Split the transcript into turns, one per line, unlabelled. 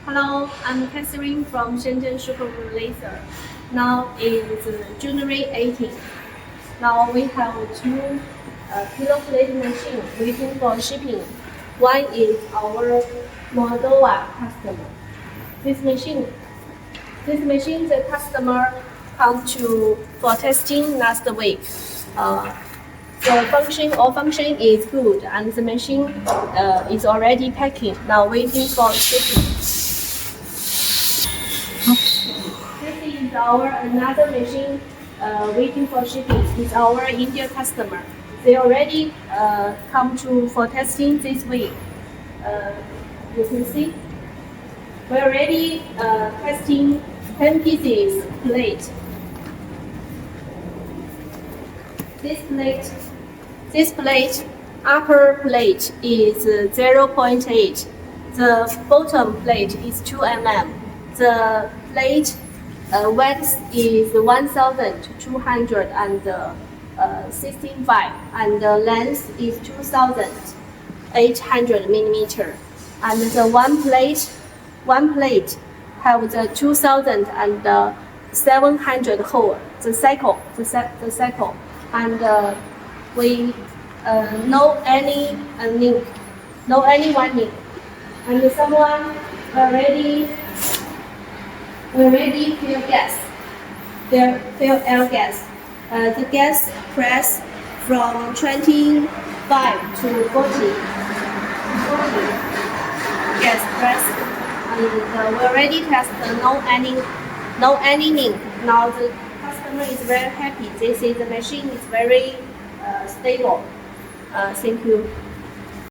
Hello, I'm Catherine from Shenzhen Supermoon Laser. Now is January 18th. Now we have two kilo plate machines waiting for shipping. One is our Moldova customer. This machine, the customer come to for testing last week. The function is good, and the machine is already packing. Now waiting for shipping. This is our another machine waiting for shipping. It's our India customer. They already come to for testing this week. You can see we already testing 10 pieces plate. This plate, upper plate is 0.8. The bottom plate is 2 mm. The plate width is 1,265 and the length is 2,800 millimeter. And the one plate have the 2,700 hole. The cycle, and we no any link, no any warning. And someone already fill gas. Fill air gas. The gas press from 25 to 40 gas press. And we already test no any link. Now the customer is very happy. They say the machine is very stable. Thank you.